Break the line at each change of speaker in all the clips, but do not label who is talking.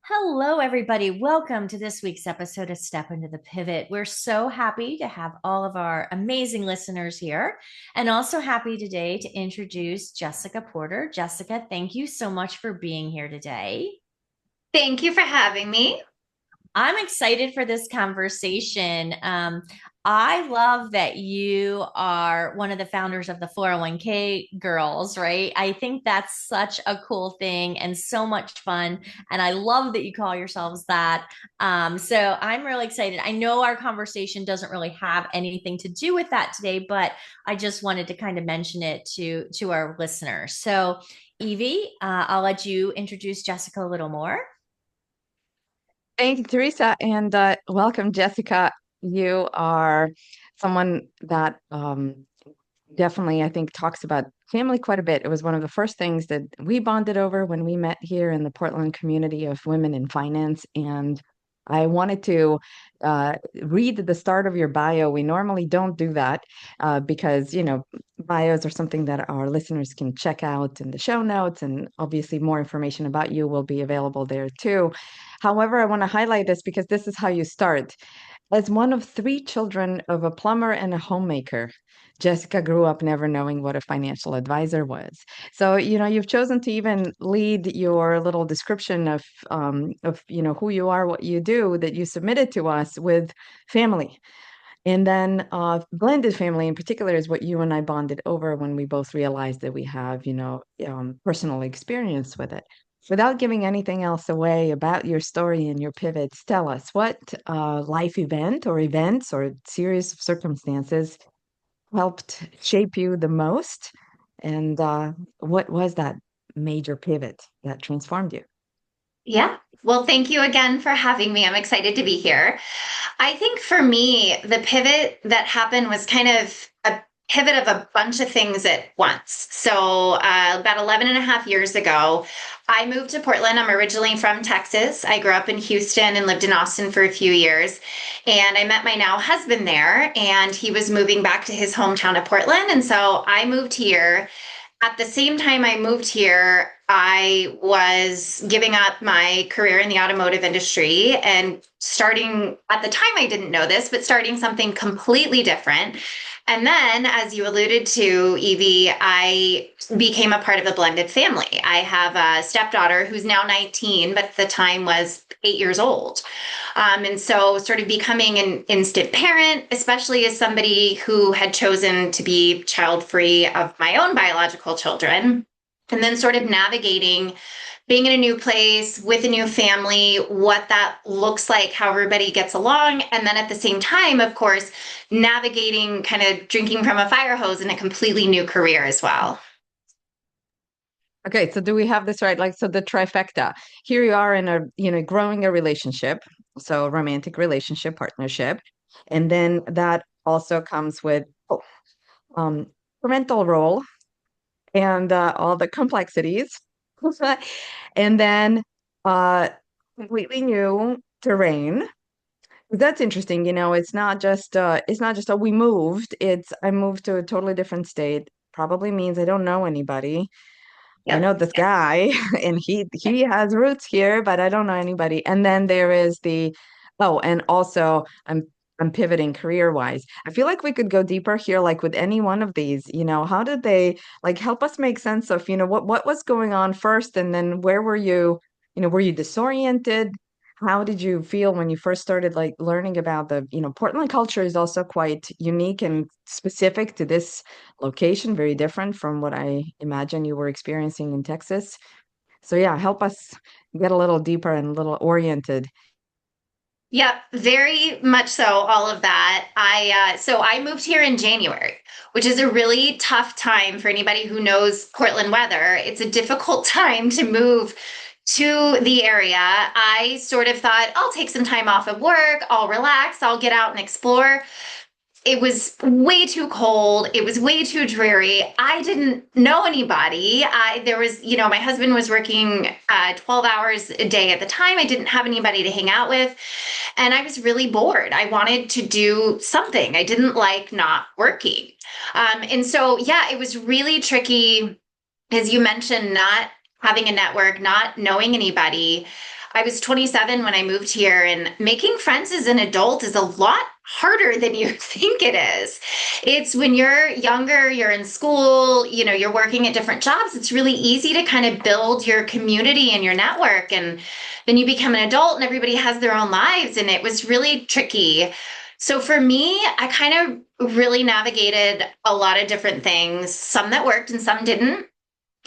Hello, everybody. Welcome to this week's episode of Step Into the Pivot. We're so happy to have all of our amazing listeners here, and also happy today to introduce Jessica Porter. Jessica, thank you so much for being here today.
Thank you for having me.
I'm excited for this conversation. I love that you are one of the founders of the 401k girls, right? I think that's such a cool thing and so much fun. And I love that you call yourselves that. So I'm really excited. I know our conversation doesn't really have anything to do with that today, but I just wanted to kind of mention it to our listeners. So, Evie, I'll let you introduce Jessica a little more.
Thank you, Teresa, and welcome, Jessica. You are someone that definitely, I think, talks about family quite a bit. It was one of the first things that we bonded over when we met here in the Portland community of women in finance. And I wanted to read the start of your bio. We normally don't do that because, bios are something that our listeners can check out in the show notes. And obviously, more information about you will be available there too. However, I want to highlight this because this is how you start. As one of three children of a plumber and a homemaker, Jessica grew up never knowing what a financial advisor was. So, you've chosen to even lead your little description of who you are, what you do, that you submitted to us with family. And then blended family in particular is what you and I bonded over when we both realized that we have, personal experience with it. Without giving anything else away about your story and your pivots, tell us what life event or events or series of circumstances helped shape you the most? And what was that major pivot that transformed you?
Yeah. Well, thank you again for having me. I'm excited to be here. I think for me, the pivot that happened was kind of a pivot of a bunch of things at once. So, about 11 and a half years ago, I moved to Portland. I'm originally from Texas. I grew up in Houston and lived in Austin for a few years. And I met my now husband there, and he was moving back to his hometown of Portland. And so I moved here. At the same time I moved here, I was giving up my career in the automotive industry and starting, at the time I didn't know this, but starting something completely different. And then, as you alluded to, Evie, I became a part of a blended family. I have a stepdaughter who's now 19, but at the time was 8 years old. And so, sort of becoming an instant parent, especially as somebody who had chosen to be child free of my own biological children, and then sort of navigating being in a new place with a new family, what that looks like, how everybody gets along. And then at the same time, of course, navigating kind of drinking from a fire hose in a completely new career as well.
Okay, so do we have this right? Like, so the trifecta. Here you are in growing a relationship, so a romantic relationship, partnership, and then that also comes with um, parental role and all the complexities, and then uh, completely new terrain. That's interesting. It's not just we moved. It's I moved to a totally different state. Probably means I don't know anybody. I
Yep.
know this guy and he has roots here, but I don't know anybody. And then there is and also I'm pivoting career-wise. I feel like we could go deeper here, like with any one of these, how did they like help us make sense of, what was going on first, and then where were you, were you disoriented? How did you feel when you first started like learning about Portland culture is also quite unique and specific to this location, very different from what I imagine you were experiencing in Texas. So yeah, help us get a little deeper and a little oriented.
Yep, very much so. All of that. I moved here in January, which is a really tough time for anybody who knows Portland weather. It's a difficult time to move to the area. I sort of thought I'll take some time off of work, I'll relax, I'll get out and explore. It was way too cold. It was way too dreary. I didn't know anybody. There was, my husband was working 12 hours a day at the time. I didn't have anybody to hang out with. And I was really bored. I wanted to do something. I didn't like not working. And so, yeah, it was really tricky, as you mentioned, not having a network, not knowing anybody. I was 27 when I moved here, and making friends as an adult is a lot harder than you think it is. It's when you're younger, you're in school, you're working at different jobs. It's really easy to kind of build your community and your network. And then you become an adult and everybody has their own lives. And it was really tricky. So for me, I kind of really navigated a lot of different things, some that worked and some didn't.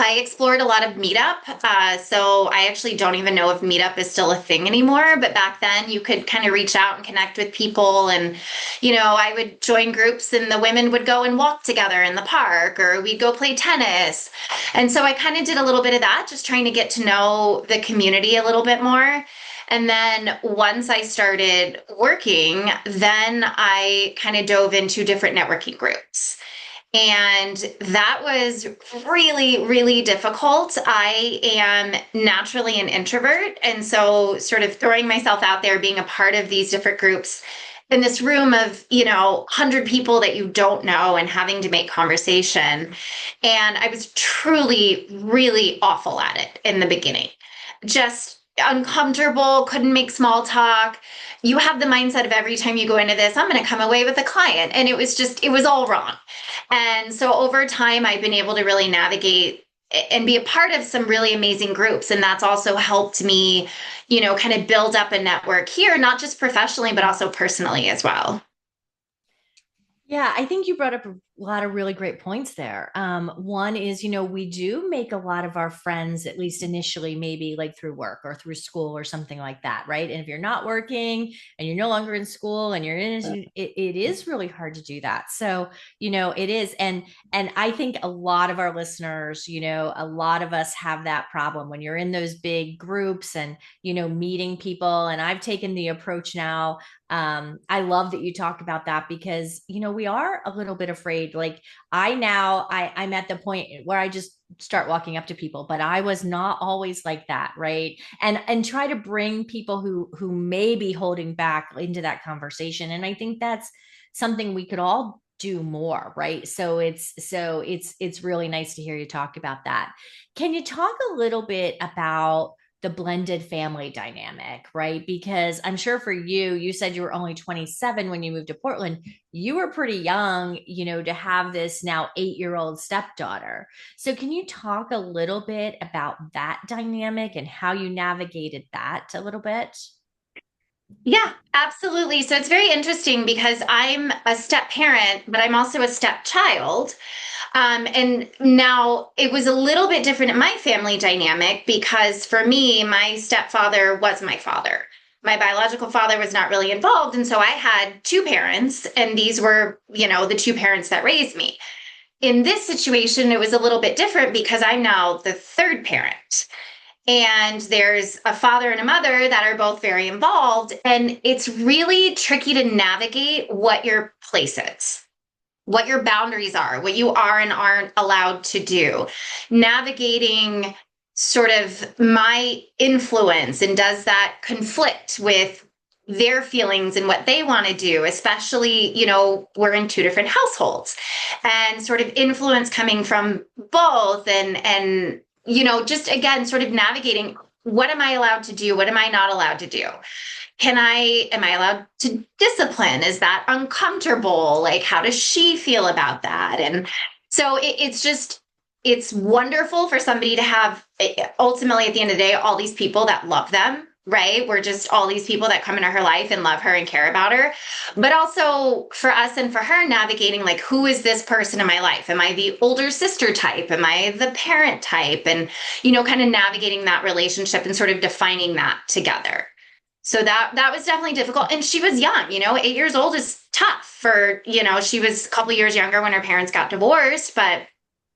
I explored a lot of Meetup. So I actually don't even know if Meetup is still a thing anymore. But back then, you could kind of reach out and connect with people. And, I would join groups and the women would go and walk together in the park or we'd go play tennis. And so I kind of did a little bit of that, just trying to get to know the community a little bit more. And then once I started working, then I kind of dove into different networking groups. And that was really, really difficult. I am naturally an introvert. And so, sort of throwing myself out there, being a part of these different groups in this room of, 100 people that you don't know and having to make conversation. And I was truly, really awful at it in the beginning. Just uncomfortable, couldn't make small talk. You have the mindset of every time you go into this, I'm going to come away with a client. And it was all wrong. And so over time, I've been able to really navigate and be a part of some really amazing groups. And that's also helped me, kind of build up a network here, not just professionally, but also personally as well.
Yeah, I think you brought up a lot of really great points there. One is, we do make a lot of our friends, at least initially, maybe like through work or through school or something like that, right? And if you're not working and you're no longer in school and you're it is really hard to do that. So, it is. And I think a lot of our listeners, a lot of us have that problem when you're in those big groups and, meeting people. And I've taken the approach now. I love that you talk about that because we are a little bit afraid. Like I'm at the point where I just start walking up to people, but I was not always like that, right? And try to bring people who may be holding back into that conversation. And I think that's something we could all do more, right? So it's really nice to hear you talk about that. Can you talk a little bit about the blended family dynamic, right? Because I'm sure for you, you said you were only 27 when you moved to Portland. You were pretty young, to have this now 8-year-old stepdaughter. So, can you talk a little bit about that dynamic and how you navigated that a little bit?
Yeah, absolutely. So it's very interesting because I'm a step parent, but I'm also a stepchild. And now it was a little bit different in my family dynamic because for me, my stepfather was my father. My biological father was not really involved. And so I had two parents, and these were, the two parents that raised me. In this situation, it was a little bit different because I'm now the third parent. And there's a father and a mother that are both very involved. And it's really tricky to navigate what your place is, what your boundaries are, what you are and aren't allowed to do, navigating sort of my influence. And does that conflict with their feelings and what they want to do, especially, we're in two different households and sort of influence coming from both and just again, sort of navigating what am I allowed to do? What am I not allowed to do? Am I allowed to discipline? Is that uncomfortable? Like, how does she feel about that? And so it's wonderful for somebody to have ultimately at the end of the day, all these people that love them, right? We're just all these people that come into her life and love her and care about her. But also for us and for her navigating, like, who is this person in my life? Am I the older sister type? Am I the parent type? And, kind of navigating that relationship and sort of defining that together. So that was definitely difficult. And she was young, 8 years old is tough for, she was a couple years younger when her parents got divorced, but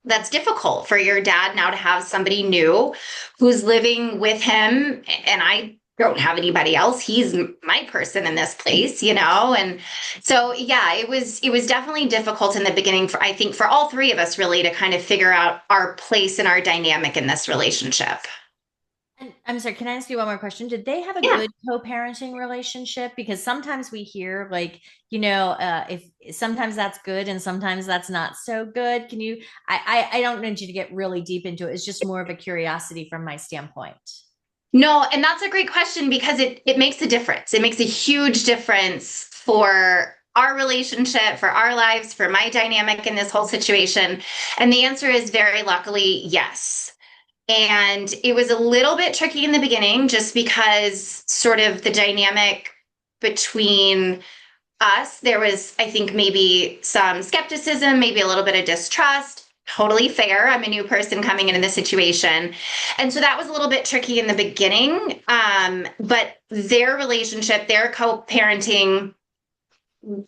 that's difficult for your dad now to have somebody new who's living with him. And I don't have anybody else. He's my person in this place, And so, yeah, it was definitely difficult in the beginning for, I think, for all three of us really to kind of figure out our place and our dynamic in this relationship.
And I'm sorry, can I ask you one more question? Did they have a
Yeah.
good co-parenting relationship? Because sometimes we hear like, if sometimes that's good and sometimes that's not so good. Can you, I don't need you to get really deep into it. It's just more of a curiosity from my standpoint.
No, and that's a great question because it makes a difference. It makes a huge difference for our relationship, for our lives, for my dynamic in this whole situation. And the answer is very luckily yes. And it was a little bit tricky in the beginning just because sort of the dynamic between us, there was, I think, maybe some skepticism, maybe a little bit of distrust. Totally fair. I'm a new person coming into the situation. And so that was a little bit tricky in the beginning. But their relationship, their co parenting,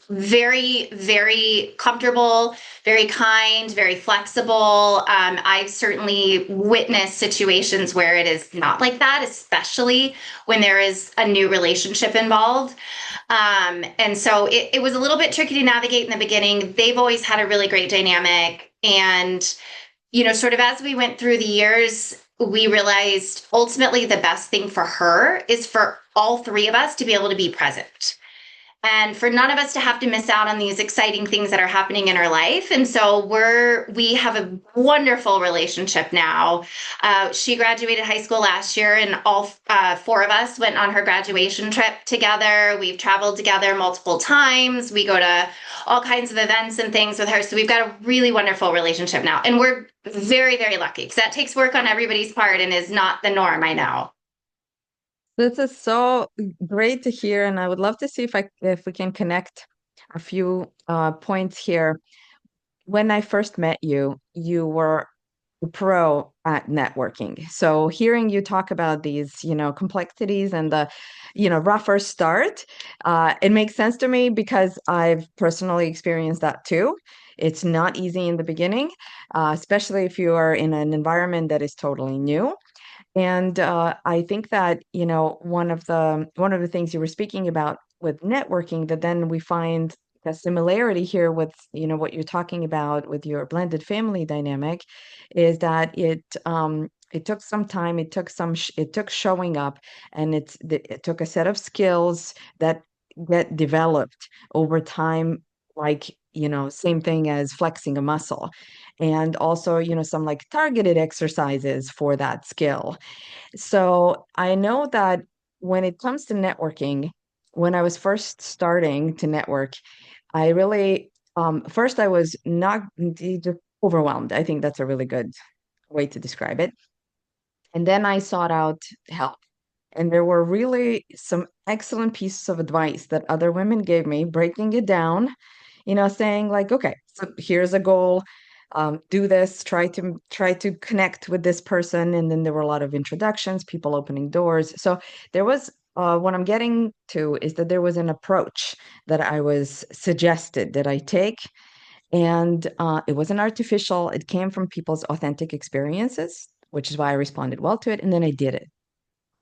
very, very comfortable, very kind, very flexible. I've certainly witnessed situations where it is not like that, especially when there is a new relationship involved. And so it was a little bit tricky to navigate in the beginning. They've always had a really great dynamic. And, sort of as we went through the years, we realized ultimately the best thing for her is for all three of us to be able to be present and for none of us to have to miss out on these exciting things that are happening in our life. And so we have a wonderful relationship now. She graduated high school last year, and all four of us went on her graduation trip together. We've traveled together multiple times. We go to all kinds of events and things with her. So we've got a really wonderful relationship now, and we're very, very lucky because that takes work on everybody's part and is not the norm, I know.
This is so great to hear, and I would love to see if we can connect a few points here. When I first met you, you were a pro at networking. So hearing you talk about these, complexities and the, rougher start, it makes sense to me because I've personally experienced that too. It's not easy in the beginning, especially if you are in an environment that is totally new. And I think that, one of the things you were speaking about with networking, that then we find a similarity here with, what you're talking about with your blended family dynamic, is that it took some time, it took showing up, and it took a set of skills that get developed over time, like, same thing as flexing a muscle. And also, some like targeted exercises for that skill. So I know that when it comes to networking, when I was first starting to network, I really, first I was not just overwhelmed. I think that's a really good way to describe it. And then I sought out help. And there were really some excellent pieces of advice that other women gave me, breaking it down, saying like, okay, so here's a goal. Do this, try to connect with this person. And then there were a lot of introductions, people opening doors. So there was what I'm getting to is that there was an approach that I was suggested that I take. And it wasn't artificial. It came from people's authentic experiences, which is why I responded well to it. And then I did it.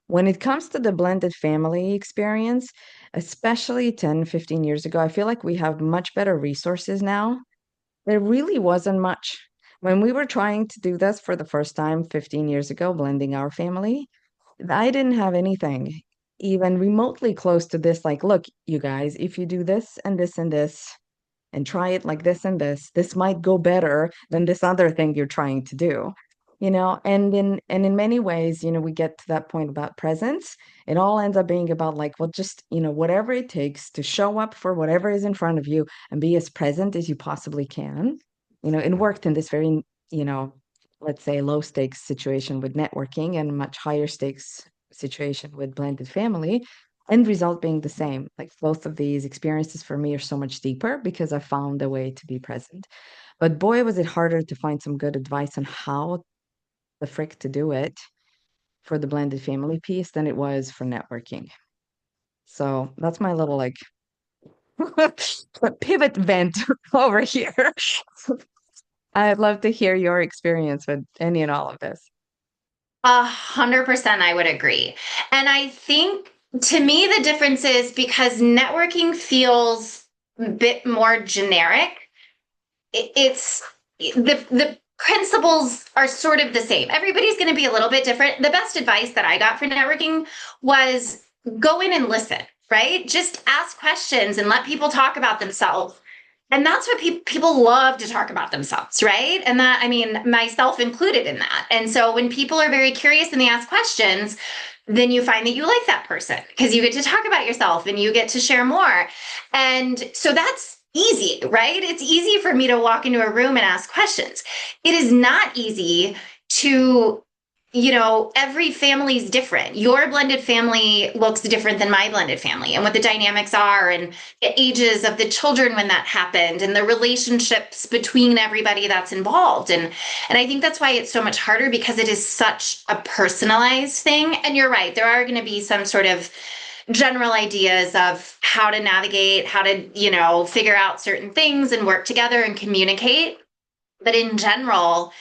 When it comes to the blended family experience, especially 10, 15 years ago, I feel like we have much better resources now. There really wasn't much. When we were trying to do this for the first time 15 years ago, blending our family, I didn't have anything even remotely close to this. Like, look, you guys, if you do this and this and this, and try it like this and this might go better than this other thing you're trying to do. And in many ways, we get to that point about presence. It all ends up being about like, well, just, whatever it takes to show up for whatever is in front of you and be as present as you possibly can. It worked in this very, you know, let's say low stakes situation with networking and much higher stakes situation with blended family. End result being the same. Like both of these experiences for me are so much deeper because I found a way to be present. But boy, was it harder to find some good advice on how the frick to do it for the blended family piece than it was for networking. So that's my little like pivot vent over here. I'd love to hear your experience with any and all of this.
100% I would agree. And I think to me, the difference is because networking feels a bit more generic. It's the principles are sort of the same. Everybody's going to be a little bit different. The best advice that I got for networking was go in and listen, right? Just ask questions and let people talk about themselves. And that's what people love to talk about themselves, right? And that, I mean, myself included in that. And so when people are very curious and they ask questions, then you find that you like that person because you get to talk about yourself and you get to share more. And so that's easy, right? It's easy for me to walk into a room and ask questions. It is not easy to, every family is different. Your blended family looks different than my blended family, and what the dynamics are, and the ages of the children when that happened, and the relationships between everybody that's involved. And I think that's why it's so much harder, because it is such a personalized thing. And you're right, there are going to be some sort of general ideas of how to navigate, how to, figure out certain things and work together and communicate. But in general,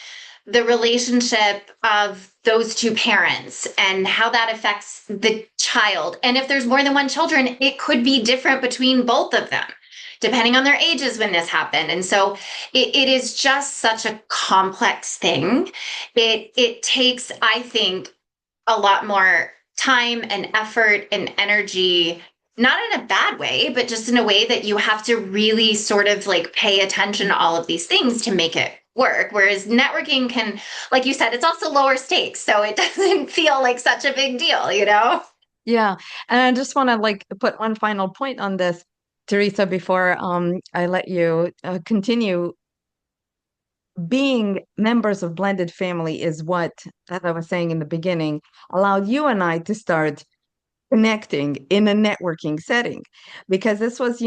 the relationship of those two parents and how that affects the child. And if there's more than one children, it could be different between both of them, depending on their ages when this happened. And so it is just such a complex thing. It takes, I think, a lot more time and effort and energy, not in a bad way, but just in a way that you have to really sort of like pay attention to all of these things to make it work. Whereas networking can, like you said, it's also lower stakes. So it doesn't feel like such a big deal,
Yeah. And I just want to like put one final point on this, Teresa, before I let you continue. Being members of blended family is what, as I was saying in the beginning, allowed you and I to start connecting in a networking setting, because this was,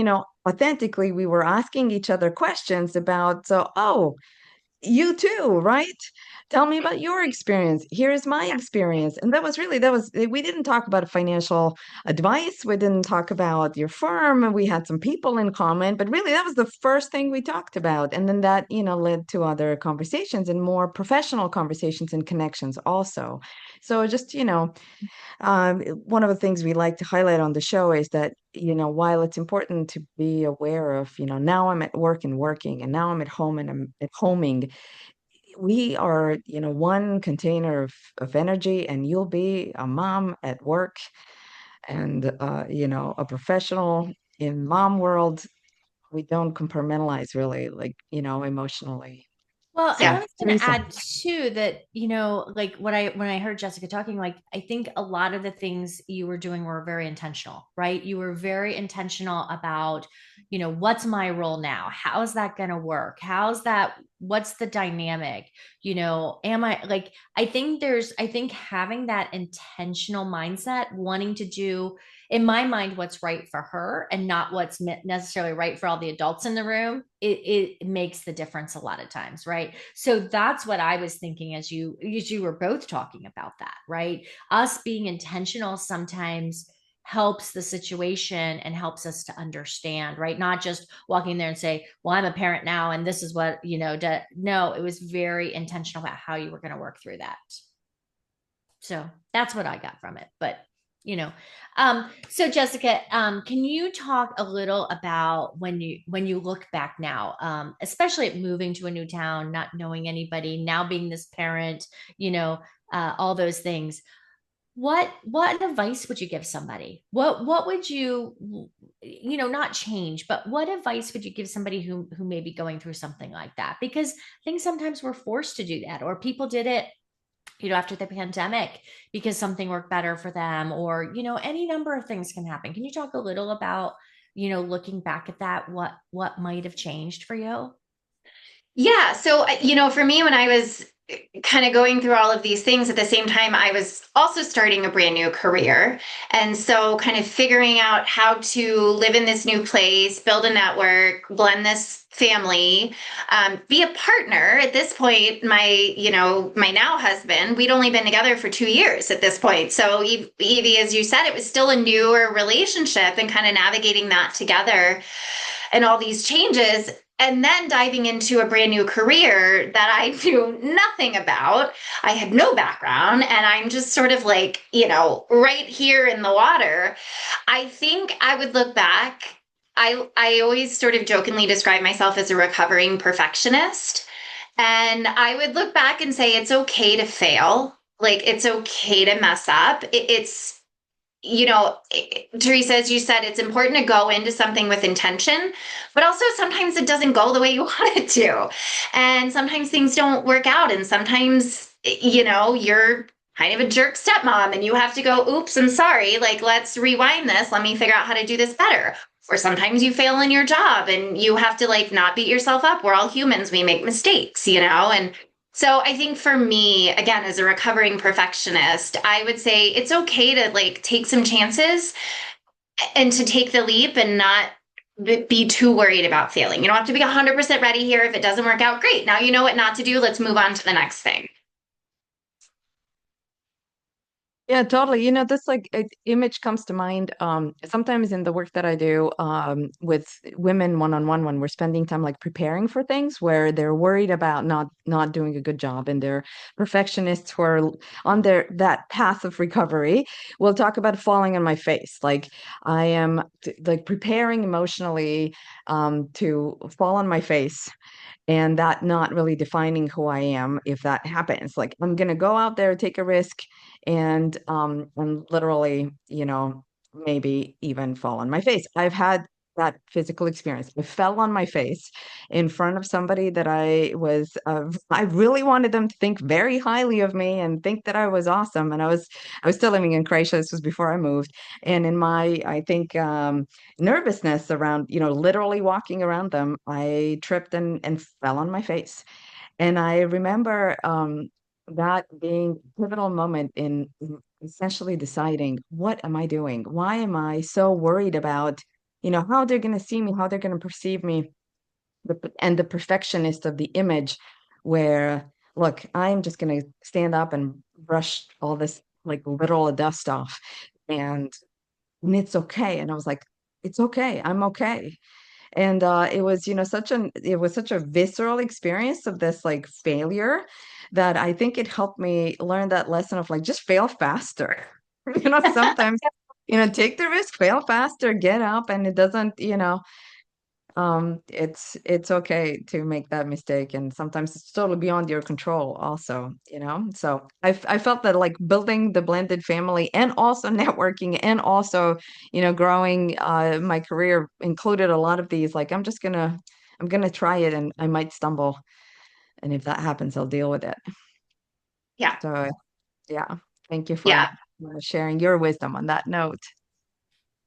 authentically, we were asking each other questions about, so, oh, you too, right? Tell me about your experience. Here's my experience. And we didn't talk about financial advice. We didn't talk about your firm. We had some people in common, but really that was the first thing we talked about. And then that, led to other conversations and more professional conversations and connections also. So just, one of the things we like to highlight on the show is that, while it's important to be aware of, now I'm at work and working, and now I'm at home and I'm at homing, we are, one container of energy, and you'll be a mom at work and, a professional in mom world. We don't compartmentalize really, like, emotionally.
Well, and I
So,
was going to
Teresa.
add too that, like when I heard Jessica talking, like I think a lot of the things you were doing were very intentional, right? You were very intentional about, what's my role now? How's that going to work? What's the dynamic? Am I like, I think having that intentional mindset, wanting to do in my mind what's right for her and not what's necessarily right for all the adults in the room, it makes the difference a lot of times, right? So that's what I was thinking as you were both talking about that, right? Us being intentional sometimes helps the situation and helps us to understand, right? Not just walking there and say, well, I'm a parent now and this is what, no, it was very intentional about how you were going to work through that. So that's what I got from it. But you know, so Jessica, can you talk a little about when you look back now, especially at moving to a new town, not knowing anybody, now being this parent, all those things. What advice would you give somebody? What would you not change, but what advice would you give somebody who may be going through something like that? Because I think sometimes we're forced to do that, or people did it after the pandemic because something worked better for them, or, any number of things can happen. Can you talk a little about, looking back at that, what might have changed for you?
Yeah. So, for me, when I was kind of going through all of these things at the same time, I was also starting a brand new career. And so, kind of figuring out how to live in this new place, build a network, blend this family, be a partner. At this point, my now husband, we'd only been together for 2 years at this point. So, Evie, as you said, it was still a newer relationship and kind of navigating that together and all these changes, and then diving into a brand new career that I knew nothing about. I had no background, and I'm just sort of like, right here in the water. I think I would look back. I always sort of jokingly describe myself as a recovering perfectionist. And I would look back and say, it's okay to fail. Like, it's okay to mess up. It's Teresa, as you said, it's important to go into something with intention, but also sometimes it doesn't go the way you want it to. And sometimes things don't work out. And sometimes, you're kind of a jerk stepmom and you have to go, oops, I'm sorry. Like, let's rewind this. Let me figure out how to do this better. Or sometimes you fail in your job and you have to like not beat yourself up. We're all humans. We make mistakes, And so I think for me, again, as a recovering perfectionist, I would say it's okay to like take some chances and to take the leap and not be too worried about failing. You don't have to be 100% ready here. If it doesn't work out, great. Now you know what not to do. Let's move on to the next thing.
Yeah, totally. This like image comes to mind. Sometimes in the work that I do, with women one-on-one, when we're spending time like preparing for things where they're worried about not doing a good job, and they're perfectionists who are on that path of recovery. We'll talk about falling on my face. Like I am like preparing emotionally, to fall on my face, and that not really defining who I am if that happens. Like I'm gonna go out there, take a risk, and literally, maybe even fall on my face. I've had that physical experience. I fell on my face in front of somebody that I really wanted them to think very highly of me and think that I was awesome. And I was still living in Croatia. This was before I moved. And in my, I think, nervousness around, literally walking around them, I tripped and fell on my face. And I remember, that being a pivotal moment in essentially deciding, what am I doing? Why am I so worried about, how they're going to see me, how they're going to perceive me, and the perfectionist of the image, where, look, I'm just going to stand up and brush all this like literal dust off, and, and it's okay. And I was like, it's okay. I'm okay. And it was, it was such a visceral experience of this like failure, that I think it helped me learn that lesson of like, just fail faster. Sometimes, take the risk, fail faster, get up, and it doesn't, it's okay to make that mistake, and sometimes it's totally beyond your control also, so I felt that like building the blended family and also networking and also, growing my career included a lot of these, like I'm gonna try it, and I might stumble, and if that happens, I'll deal with it.
Yeah.
So yeah, thank you for
Yeah.
sharing your wisdom on that note.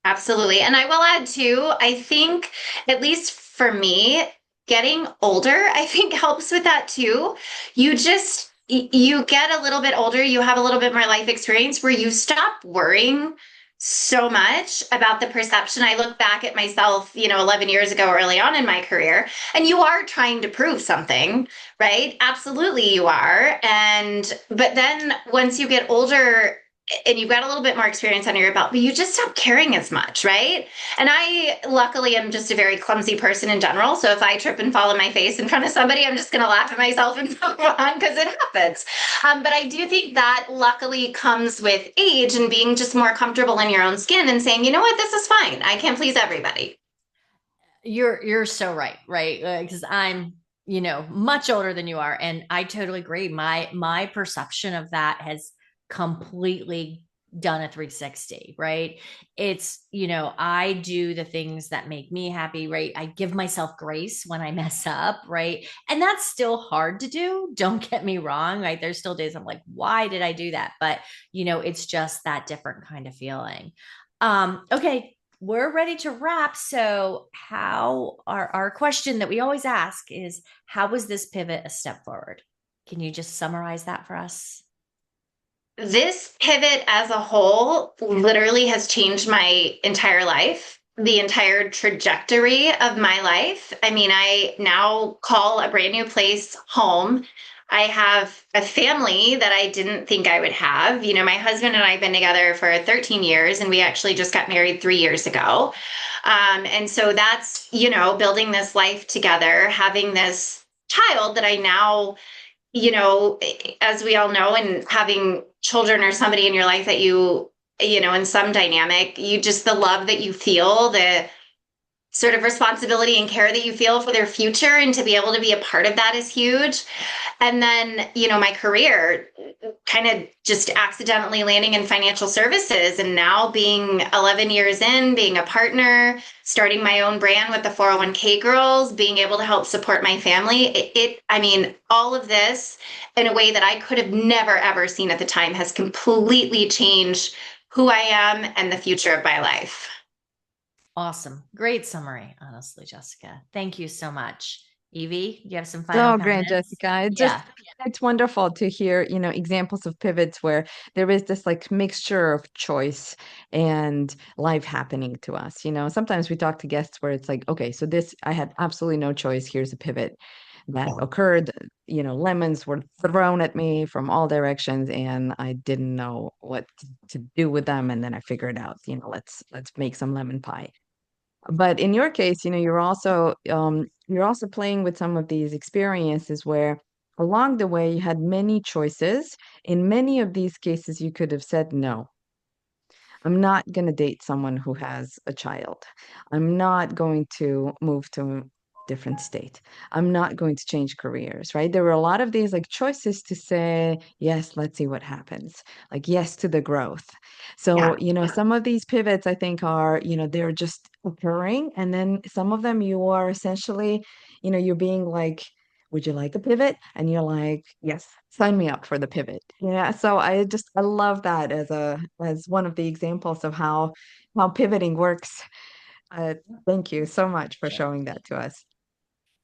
Absolutely. And I will add too, I think, at least for me, getting older, I think helps with that too. You get a little bit older, you have a little bit more life experience where you stop worrying so much about the perception. I look back at myself, 11 years ago, early on in my career, and you are trying to prove something, right? Absolutely, you are. But then once you get older, and you've got a little bit more experience under your belt, but you just stop caring as much, right? And I luckily am just a very clumsy person in general. So if I trip and fall on my face in front of somebody, I'm just going to laugh at myself and move on because it happens. But I do think that luckily comes with age and being just more comfortable in your own skin and saying, you know what, this is fine. I can't please everybody.
You're so right, right? Because I'm, much older than you are, and I totally agree. My perception of that has completely done a 360, right? It's, I do the things that make me happy, right? I give myself grace when I mess up, right? And that's still hard to do. Don't get me wrong, right? There's still days I'm like, why did I do that? But, it's just that different kind of feeling. Okay, we're ready to wrap. So, how our question that we always ask is, how was this pivot a step forward? Can you just summarize that for us?
This pivot as a whole literally has changed my entire life, the entire trajectory of my life. I mean, I now call a brand new place home. I have a family that I didn't think I would have. My husband and I have been together for 13 years, and we actually just got married 3 years ago. And so that's, building this life together, having this child that I now, as we all know, and having children or somebody in your life that in some dynamic, you just the love that you feel, the sort of responsibility and care that you feel for their future, and to be able to be a part of that is huge. And then, my career, kind of just accidentally landing in financial services, and now being 11 years in, being a partner, starting my own brand with the 401k girls, being able to help support my family. I mean, all of this in a way that I could have never ever seen at the time has completely changed who I am and the future of my life.
Awesome. Great summary, honestly, Jessica. Thank you so much. Evie, do you have some final
So great,
comments?
Jessica.
Yeah.
It's wonderful to hear, examples of pivots where there is this like mixture of choice and life happening to us. Sometimes we talk to guests where it's like, okay, so this I had absolutely no choice. Here's a pivot that occurred. Lemons were thrown at me from all directions and I didn't know what to do with them. And then I figured out, let's make some lemon pie. But in your case, you're also playing with some of these experiences where along the way you had many choices. In many of these cases, you could have said no. I'm not going to date someone who has a child. I'm not going to move to a different state. I'm not going to change careers, right? There were a lot of these like choices to say, yes, let's see what happens. Like, yes to the growth.
Yeah.
So, some of these pivots I think are, they're just occurring. And then some of them you are essentially, you're being like, would you like a pivot? And you're like, yes, sign me up for the pivot. Yeah. So I love that as one of the examples of how pivoting works. Uh, Thank you so much for showing that to us.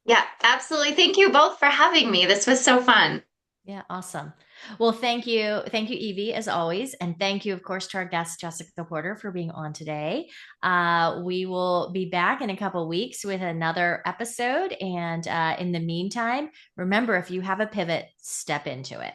Yeah, absolutely. Thank you both for having me. This was so fun.
Yeah, awesome. Well, thank you. Thank you, Evie, as always. And thank you, of course, to our guest, Jessica Porter, for being on today. We will be back in a couple weeks with another episode. And in the meantime, remember, if you have a pivot, step into it.